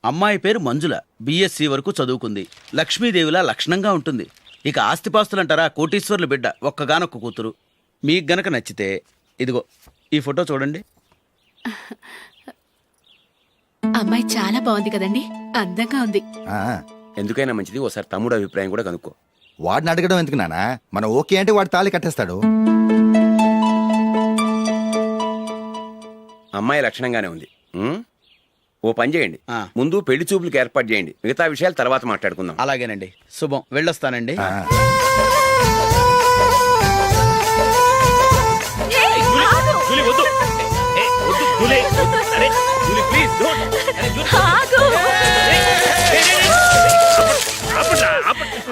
అమ్మాయి పేరు మంజుల, బిఎస్సి వరకు చదువుకుంది. లక్ష్మీదేవిలా లక్షణంగా ఉంటుంది. ఇక ఆస్తిపాస్తులంటారా, కోటీశ్వర్ల బిడ్డ, ఒక్కగానొక్క కూతురు. మీకు గనక నచ్చితే ఇదిగో ఈ ఫోటో చూడండి. అమ్మాయి చాలా బాగుంది కదండి, అందంగా ఉంది. ఎందుకైనా మంచిది ఓసారి తమ్ముడు అభిప్రాయం కూడా కనుక్కో. వాడిని అడగడం ఎందుకు నానా, మనం ఓకే అంటే వాడు తాళి కట్టేస్తాడు. అమ్మాయి లక్షణంగానే ఉంది. ఓ పని చేయండి, ముందు పెళ్లి చూపులకు ఏర్పాటు చేయండి, మిగతా విషయాలు తర్వాత మాట్లాడుకుందాం. అలాగేనండి, శుభం, వెళ్ళొస్తానండి.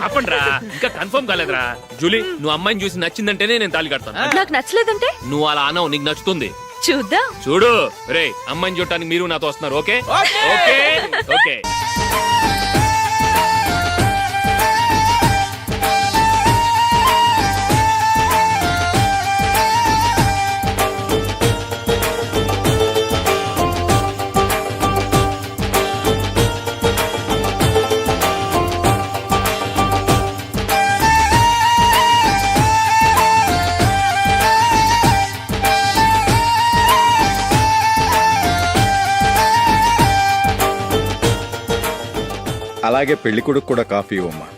ఆపండ్రా, ఇంకా కన్ఫర్మ్ కాలేదురా. జూలీ, నువ్వు అమ్మాయిని చూసి నచ్చిందంటేనే నేను తాళి కడతాను. నాకు నచ్చలేదంటే నువ్వు అలా అనవు, నీకు నచ్చుతుంది. చూద్దాం. చూడు రే, అమ్మాయిని చూడటానికి మీరు నాతో వస్తున్నారు. Okay okay okay. అలాగే పెళ్లి కొడుకు కూడా కాఫీ ఇవ్వమ్మా.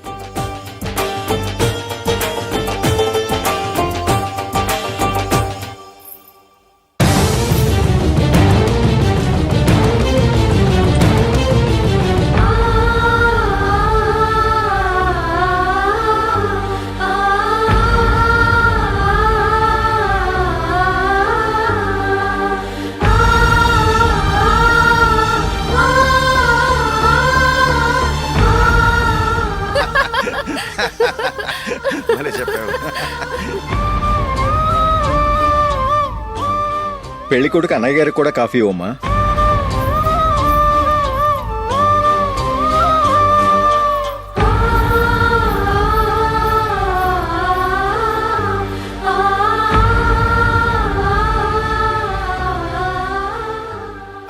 పెళ్లి కొడుకు అన్నయ్య గారికి కూడా కాఫీ ఇవ్వమ్మా.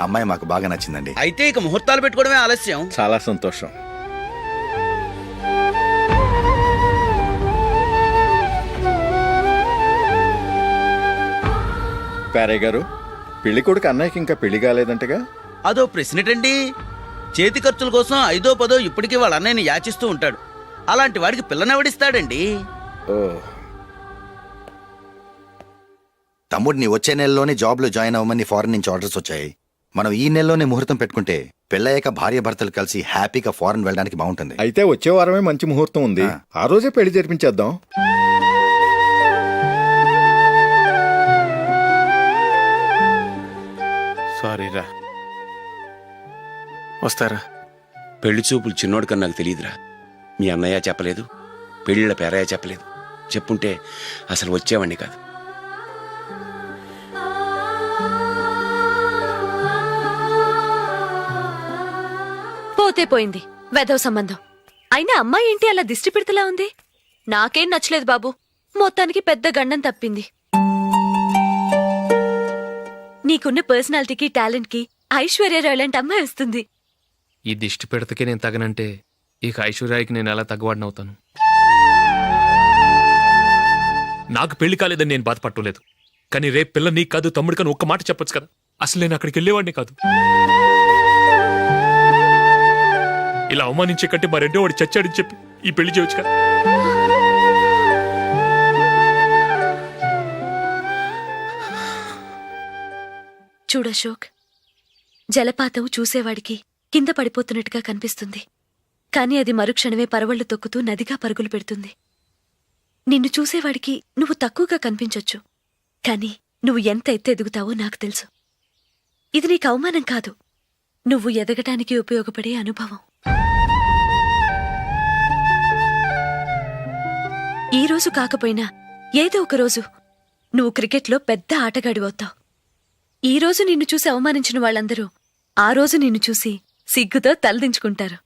అమ్మాయి మాకు బాగా నచ్చిందండి. అయితే ఇక ముహూర్తాలు పెట్టుకోవడమే ఆలస్యం. చాలా సంతోషం. పేరయ్య గారు, పెళ్లి కొడుకు అన్నయ్యకి ఇంకా పెళ్లి కాలేదంటగా? అదో ప్రశ్నటండి. చేతి ఖర్చుల కోసం 5దో 10దో ఇప్పటికీ వాళ్ళ అన్నయ్యని యాచిస్తూ ఉంటాడు. అలాంటి వాడికి పిల్లనెవడిస్తాడండి? ఓ, తమ్ముడిని వచ్చే నెలలోనే జాబ్ లో జాయిన్ అవ్వమని ఫారెన్ నుంచి ఆర్డర్స్ వచ్చాయి. మనం ఈ నెలలోనే ముహూర్తం పెట్టుకుంటే పెళ్ళయ్యాక భార్య భర్తలు కలిసి హ్యాపీగా ఫారెన్ వెళ్ళడానికి బాగుంటుంది. అయితే వచ్చే వారమే మంచి ముహూర్తం ఉంది, ఆ రోజే పెళ్లి జరిపించేద్దాం. సారీరా, వస్తారా? పెళ్లి చూపులు చిన్నోడు కన్నా నాకు తెలియదురా. మీ అన్నయ్య చెప్పలేదు, పెళ్ళిళ్ళ పేరయ్య చెప్పలేదు. చెప్పుంటే అసలు వచ్చేవాడిని కాదు. పోతే పోయింది వెధవ సంబంధం. అయినా అమ్మాయి ఏంటి అలా దిష్టి పెడతలా ఉంది? నాకేం నచ్చలేదు బాబు. మొత్తానికి పెద్ద గండం తప్పింది. నీకున్న పర్సనాలిటీకి టాలెంట్ కి ఐశ్వర్యరాయ్ లాంటి అమ్మాయి వస్తుంది. ఈ దిష్టి పెడతకే నేను తగనంటే ఇక ఐశ్వర్యాకి నేను ఎలా తగ్గవాడినవుతాను? నాకు పెళ్లి కాలేదని నేను బాధపట్టలేదు, కానీ రేపు పిల్ల నీకు కాదు తమ్ముడు కానీ ఒక్క మాట చెప్పొచ్చు కదా. అసలు నేను అక్కడికి వెళ్ళేవాడిని కాదు. ఇలా అవమానించే కంటే మా రెండో వాడు చచ్చాడని చెప్పి ఈ పెళ్లి చేయొచ్చు కదా. చూడశోక్, జలపాతం చూసేవాడికి కింద పడిపోతున్నట్టుగా కనిపిస్తుంది, కాని అది మరుక్షణమే పరవళ్లు తొక్కుతూ నదిగా పరుగులు పెడుతుంది. నిన్ను చూసేవాడికి నువ్వు తక్కువగా కనిపించొచ్చు, కాని నువ్వు ఎంత ఎత్తు ఎదుగుతావో నాకు తెలుసు. ఇది నీకు అవమానం కాదు, నువ్వు ఎదగటానికి ఉపయోగపడే అనుభవం. ఈ రోజు కాకపోయినా ఏదో ఒక రోజు నువ్వు క్రికెట్లో పెద్ద ఆటగాడివవుతావు. ఈ రోజు నిన్ను చూసి అవమానించిన వాళ్ళందరూ ఆ రోజు నిన్ను చూసి సిగ్గుతో తలదించుకుంటారు.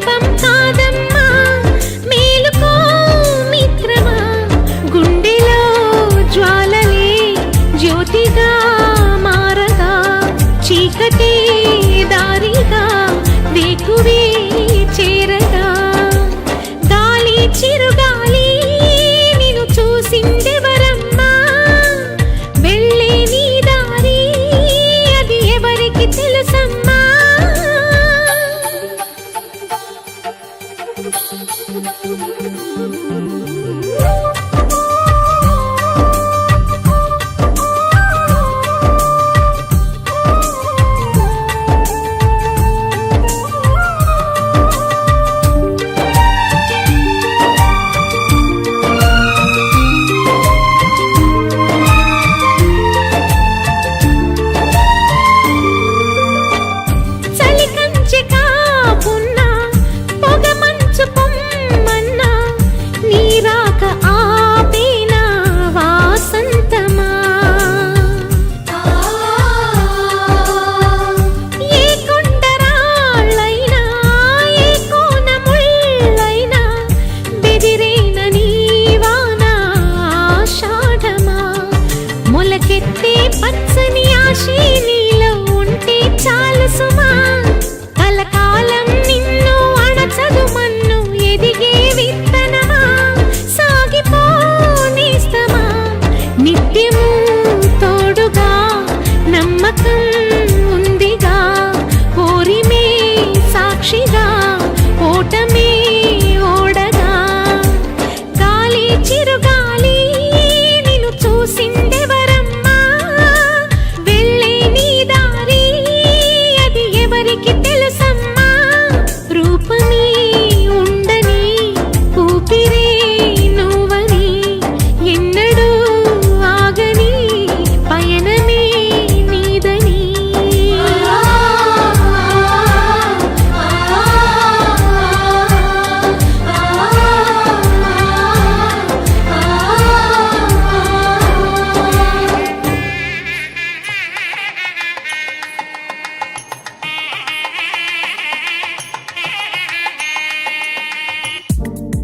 శాపం కాదమ్మా, మేలుకో మిత్రమా, గుండెలో జ్వాలలే జ్యోతిగా మారగా, చీకటి దారిగా వేకువే చేరగా, గాలి చిరుగాలి నిన్ను చూసిందెవరమ్మా, వెళ్ళే నీ దారి అది ఎవరికి తెలుసమ్మా. చలి కంచె కాపున్నా, పొగ మంచు పొమ్మన్నా, నీరాక ఆపేనా వాసంతమా. ఏ కొండరాళ్ళైనా, ఏ కోన ముళ్ళైనా, బెదిరేన నీవాన ఆషాఢమా. మొలకెత్తే పచ్చని ఆశే నీలో ఉంటే చాలు సుమా, కలకాలం నిన్ను అణచదు మన్ను ఎదిగే విత్తనమా. సాగిపోనేస్తమా నిత్యము తోడుగా, నమ్మకం ఉందిగా, ఓరిమే సాక్షిగా, ఓటమే ఓడగా, గాలి చిరుగాలి నిన్ను చూసిందెవరమ్మా, వెళ్ళే నీ దారి అది ఎవరికి తెలుసమ్మా. రూపమే ఉండని ఊపిరే నువ్వని, ఎన్నడూ ఆగని పయనమే నీదని.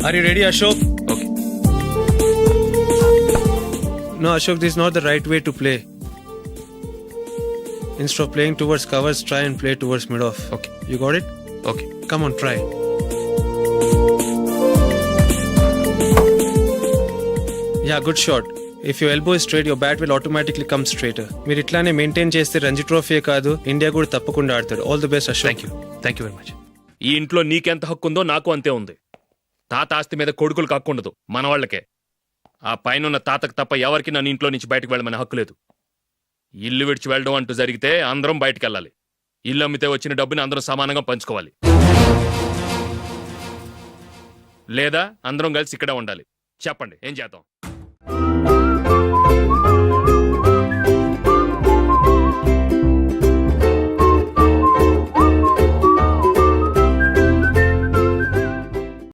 Are you ready, Ashok? Okay. No, Ashok, this is not the right way to play. Instead of playing towards covers, try and play towards mid-off. Okay. You got it? Okay. Come on, try. Yeah, good shot. If your elbow is straight, your bat will automatically come straighter. మీరు ఇట్లానే maintain చేస్తే Ranji trophy కాదు, India కూడా తప్పకుండా ఆడతాడు. All the best, Ashok. Thank you very much. ఈ ఇంట్లో నీకెంత హక్కు ఉందో నాకు అంతే ఉంది. తాత ఆస్తి మీద కొడుకులు కాకుండదు, మన వాళ్ళకే. ఆ పైన తాతకు తప్ప ఎవరికి నన్ను ఇంట్లో నుంచి బయటకు వెళ్ళమనే హక్కు లేదు. ఇల్లు విడిచి వెళ్ళడం అంటూ జరిగితే అందరం బయటకు వెళ్ళాలి. ఇల్లు అమ్మితే వచ్చిన డబ్బుని అందరం సమానంగా పంచుకోవాలి, లేదా అందరం కలిసి ఇక్కడే ఉండాలి. చెప్పండి, ఏం చేద్దాం?